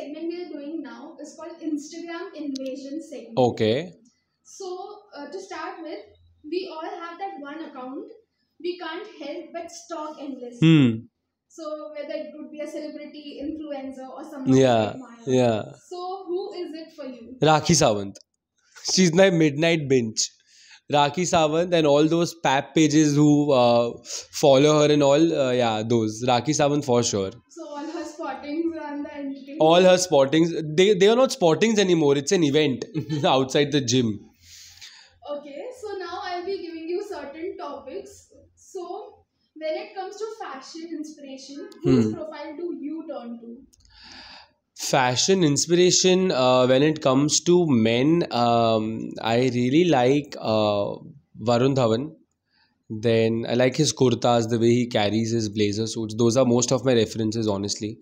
segment we are doing now is called Instagram Invasion segment. Okay. So, to start with, we all have that one account we can't help but stalk endlessly. So, whether it could be a celebrity, influencer, or someone we Yeah. admire. Yeah. So, who is it for you? Rakhi Sawant. She's my midnight binge. Rakhi Sawant and all those pap pages who follow her and all. Yeah, those. Rakhi Sawant for sure. So, all her spottings and the anything. All her spottings. They are not spottings anymore. It's an event outside the gym. Okay, so now I'll be giving you certain topics. So, when it comes to fashion inspiration, whose profile do you turn to? Fashion inspiration, when it comes to men, I really like Varun Dhawan. Then I like his kurtas, the way he carries his blazer suits. Those are most of my references, honestly.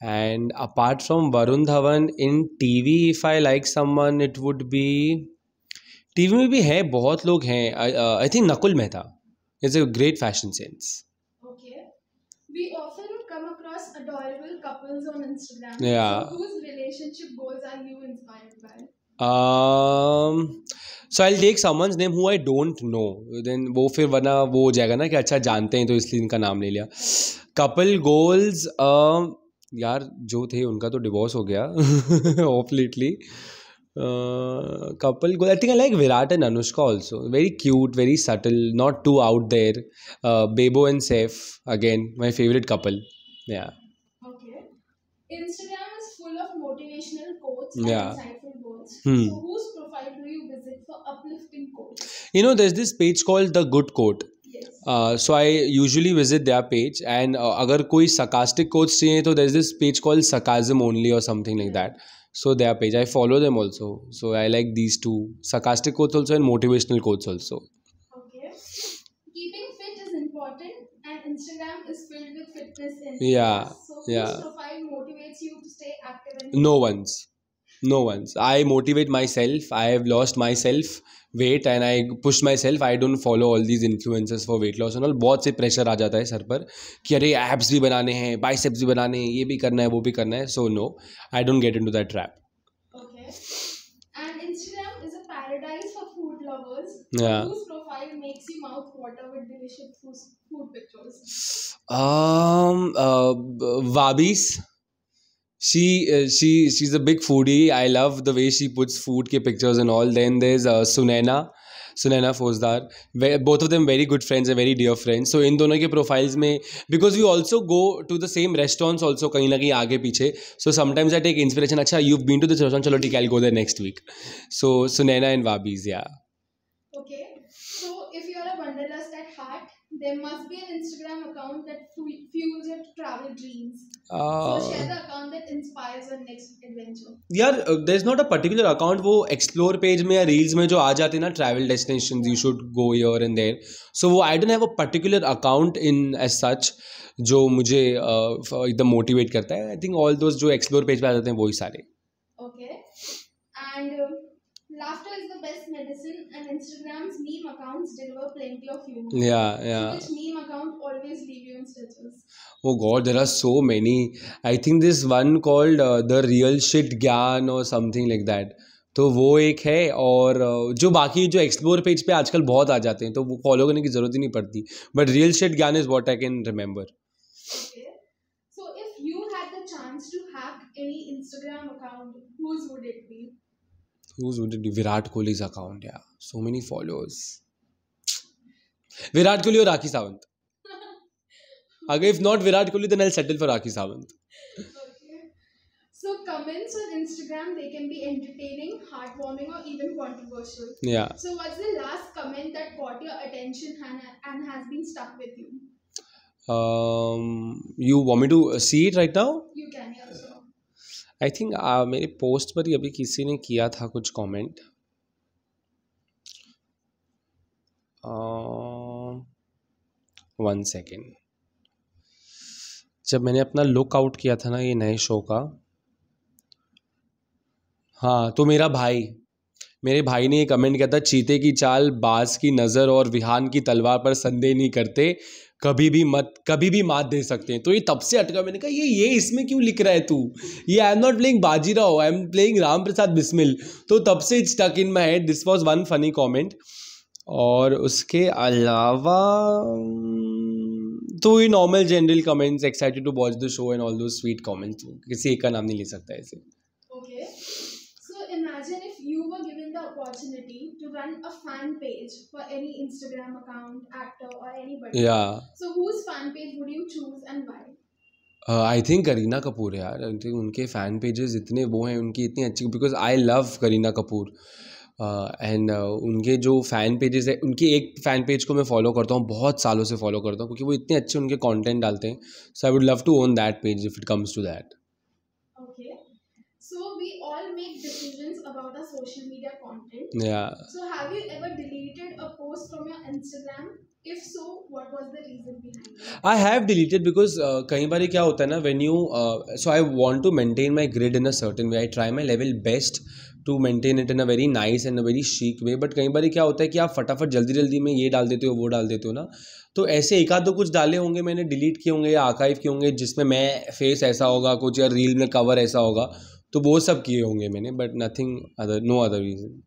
And apart from Varun Dhawan, in TV, if I like someone, it would be TV में भी है बहुत लोग हैं I think Nakul Mehta is a great fashion sense Okay. We often come across adorable couples on Instagram. Yeah. So, whose relationship goals are you inspired by? So I take someone's name who I don't know then वो फिर वरना वो हो जाएगा ना कि अच्छा जानते हैं तो इसलिए इनका नाम ले लिया कपल गोल्स यार जो थे उनका तो डिवोर्स हो गया of lately couple goal I think I like Virat and Anushka also very cute very subtle not too out there Bebo and Saif again my favorite couple yeah Okay. Instagram is full of motivational quotes Yeah. and insightful quotes. So, whose profile do you visit for uplifting quotes? you know there's this page called The Good Quote Yes. so I usually visit their page and अगर कोई sarcastic quotes चाहिए तो there's this page called Sarcasm Only or something like that so their page I follow them also so I like these two sarcastic quotes also and motivational quotes also Okay. Keeping fit is important and Instagram is filled with fitness influencers. Yeah, So, yeah. whose profile motivates you to stay active and no one's I motivate myself I have lost myself weight and I push myself I don't follow all these influencers for weight loss and all बहुत से pressure आ जाता है sir पर कि अरे abs भी बनाने हैं बाइसेप्स भी बनाने हैं ये भी करना है वो भी करना है so no I don't get into that trap Okay. And Instagram is a paradise for food lovers. Yeah. Whose profile makes you mouth water with delicious food pictures? Wabis she's a big foodie I love the way she puts food ke pictures and all then there's Sunaina Fosdar both of them very good friends and very dear friends so इन दोनों के profiles में because we also go to the same restaurants also कहीं ना कहीं आगे पीछे so sometimes I take inspiration अच्छा you've been to this restaurant चलो ठीक है I'll go there next week so Sunaina and Wabis yeah Okay. So, if you are a wanderlust at heart, there must be an Instagram account that fuels your travel dreams. So, share the account that inspires your next adventure. यार there's not a particular account वो explore page में या reels में जो आ जाते हैं ना travel destinations you should go here and there so वो I don't have a particular account in as such जो मुझे एकदम motivate करता है I think all those जो explore page पे आ जाते हैं वही सारे Okay. And laughter is the best medicine, and Instagram's meme accounts deliver plenty of humor. yeah So, which meme account always leave you in stitches? Oh God, there are so many. I think this one called The Real Shit Gyan or something like that. तो वो एक है और जो बाकी जो explore page पे आजकल बहुत आ जाते हैं तो वो फॉलो करने की ज़रूरत ही नहीं पड़ती बट रियल शिट ज्ञान is what I can remember Okay. So, if you had the chance to hack any Instagram account, whose would it be? Who's would it be? Virat Kohli's account, yeah. So many followers. Virat Kohli or Rakhi Sawant. Again, if not Virat Kohli, then I'll settle for Rakhi Sawant. Okay. So, comments on Instagram, they can be entertaining, heartwarming, or even controversial. Yeah. So, what's the last comment that caught your attention and has been stuck with you? You want me to see it right now? You can, yeah, sure. I think मेरे post पर ही अभी किसी ने किया था कुछ comment 1 second जब मैंने अपना लुक आउट किया था ना ये नए शो का हाँ तो मेरे भाई ने ये कमेंट किया था चीते की चाल बाज की नज़र और विहान की तलवार पर संदेह नहीं करते कभी भी मात दे सकते हैं। तो ये तब से अटका, मैंने कहा ये इसमें क्यों लिख रहा है तू, ये I am not playing Bajirao, I am playing Ram Prasad Bismil. तो तब से it's stuck in my head, this was one funny comment. और उसके अलावा तो ये normal general comments, excited to watch the show and all those sweet comments, किसी एक का नाम नहीं ले सकता ऐसे। Okay. So imagine if you were given the opportunity to run a fan page for any Instagram account, actor, or anybody. Yeah. So whose fan page would you choose and why? I think Kareena Kapoor है यार। I think उनके fan pages इतने वो हैं, उनकी इतनी अच्छी, because I love Kareena Kapoor and उनके जो फ़ैन पेजेस है, उनकी एक फ़ैन पेज को मैं फॉलो करता हूँ, बहुत सालों से फॉलो करता हूँ, क्योंकि वो इतने अच्छे उनके कंटेंट डालते हैं। So I would love to own that page if it comes to that. Okay. So we all make decisions about our social media content. या So have you ever deleted a post from your Instagram? If so, what was the reason behind it? I have deleted because कई बार क्या होता है ना, when you so I want to maintain my grid in a certain way, I try my level best to maintain it in a very nice and a very chic way. But कई बार क्या होता है कि आप फटाफट जल्दी में ये डाल देते हो, वो डाल देते हो ना, तो ऐसे एक आध दो कुछ डाले होंगे मैंने, डिलीट किए होंगे या आर्काइव किए होंगे, जिसमें मैं फेस ऐसा होगा कुछ, या रील में कवर ऐसा होगा, तो वो सब किए होंगे मैंने, but nothing other, no other reason.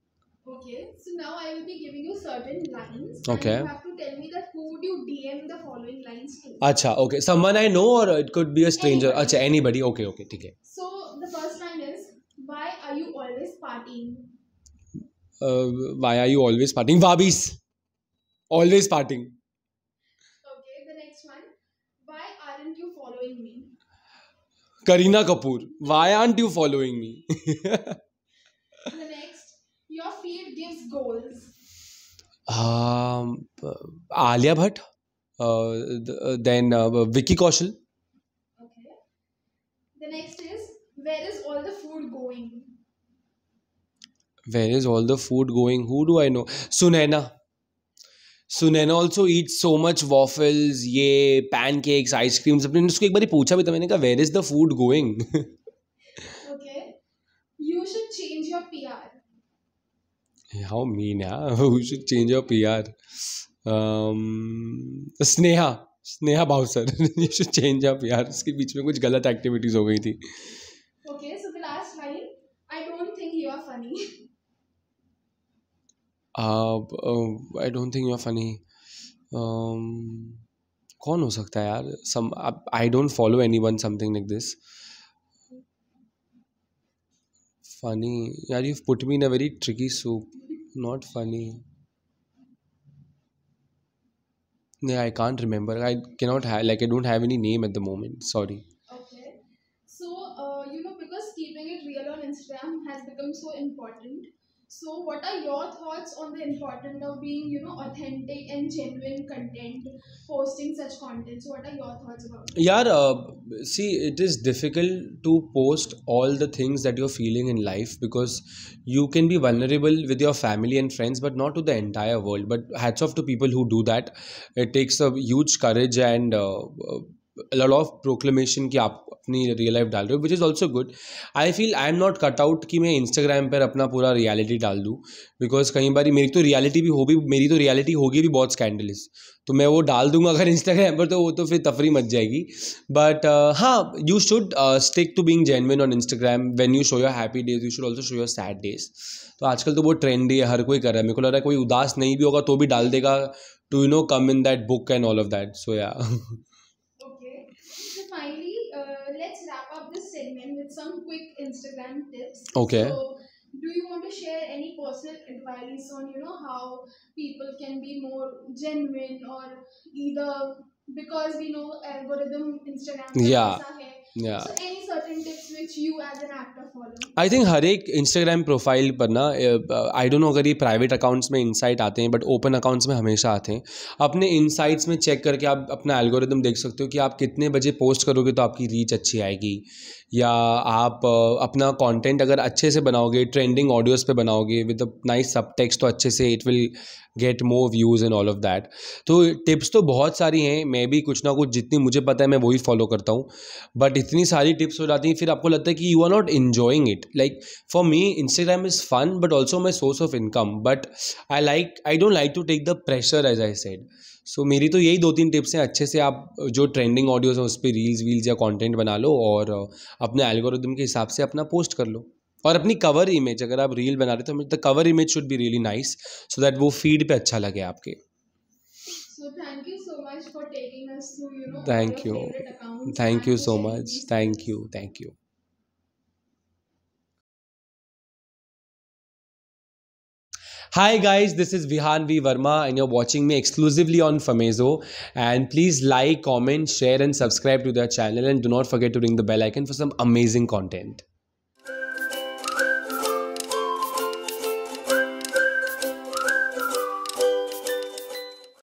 Okay, so now I will be giving you certain lines. Okay. And you have to tell me that who would you DM the following lines to. अच्छा, okay, someone I know और it could be a stranger. Anybody. अच्छा, anybody, okay ठीक है। So the first line is, why are you always partying? Why are you always partying? Barbies, always partying. Okay, the next one, why aren't you following me? Kareena Kapoor, why aren't you following me? The next, your feed gives goals. Alia Bhatt, then Vicky Kaushal. Okay. The next is, where is all the food going? Where is all the food going? Who do I know? Sunaina also eats so much waffles, ये pancakes, ice creams। अपने उसको एक बार पूछा भी था मैंने कहा where is the food going? Okay. You should change your PR. How mean, yeah. Who should change your PR? Sneha Bhavsar. You should change your PR. उसके बीच में कुछ गलत एक्टिविटीज हो गई थी। Okay, so the last line, I don't think you are funny. I don't think you're funny. कौन हो सकता है यार? I don't follow anyone something like this. Funny, यार, you've put me in a very tricky soup. Not funny. Yeah, I can't remember. I cannot have, like, I don't have any name at the moment. Sorry. Okay. So, because keeping it real on Instagram has become so important. So, what are your thoughts on the importance of being, authentic and genuine content, posting such content? So, what are your thoughts about it? यार, see, it is difficult to post all the things that you're feeling in life, because you can be vulnerable with your family and friends, but not to the entire world. But hats off to people who do that. It takes a huge courage and a lot of proclamation कि आप अपनी real life डाल रहे हो, which is also good. I feel I am not cut out कि मैं Instagram पर अपना पूरा रियलिटी डाल दूँ, बिकॉज कई बार मेरी तो रियलिटी होगी भी बहुत स्कैंडलिस, तो मैं वो डाल दूंगा अगर इंस्टाग्राम पर, तो वो तो फिर तफरी मच जाएगी। बट हाँ, you should stick to being genuine on Instagram. When you show your happy days, you should also show your sad days. तो आजकल तो वो ट्रेंडी है, हर कोई कर रहा है। मेरे को लग रहा है कोई उदास नहीं भी होगा तो भी डाल देगा, to come in that book and all of that. So या Okay. So, finally, let's wrap up this segment with some quick Instagram tips. Okay. So, do you want to share any personal advice on, how people can be more genuine, or either because we know algorithm Instagram का Yeah. कैसा है, Yeah. so any certain tips which you as an actor follow? I think हर एक Instagram profile पर ना, आई don't no अगर ये private accounts में इनसाइट आते हैं, बट ओपन अकाउंट्स में हमेशा आते हैं। अपने इनसाइट्स में चेक करके आप अपना एल्गोरिदम देख सकते हो कि आप कितने बजे पोस्ट करोगे तो आपकी रीच अच्छी आएगी, या आप अपना कंटेंट अगर अच्छे से बनाओगे, ट्रेंडिंग ऑडियोज़ पे बनाओगे विद अ नाइस सब टेक्स्ट, तो अच्छे से it will get more views and all of that. तो टिप्स तो बहुत सारी हैं, मैं भी कुछ ना कुछ जितनी मुझे पता है मैं वही फॉलो करता हूँ, बट इतनी सारी टिप्स हो जाती हैं फिर आपको लगता है कि you are not enjoying it. Like for me Instagram is fun but also my source of income, but I don't like to take the pressure, as I said. So मेरी तो यही 2-3 टिप्स हैं. अच्छे से आप जो ट्रेंडिंग ऑडियोज़ हैं उस पे रील्स वील्स या कंटेंट बना लो और अपने एल्गोरिदम के हिसाब से अपना पोस्ट कर लो. और अपनी कवर इमेज, अगर आप रील बना रहे हो तो the cover image should be really nice so that वो फीड पे अच्छा लगे आपके. So thank you so much for taking us through, all your thank you. favorite accounts thank and you for so sharing much. these thank tips. You. Thank you. Hi guys, this is Vihan V Verma and you're watching me exclusively on Famezo. And please like, comment, share and subscribe to their channel and do not forget to ring the bell icon for some amazing content.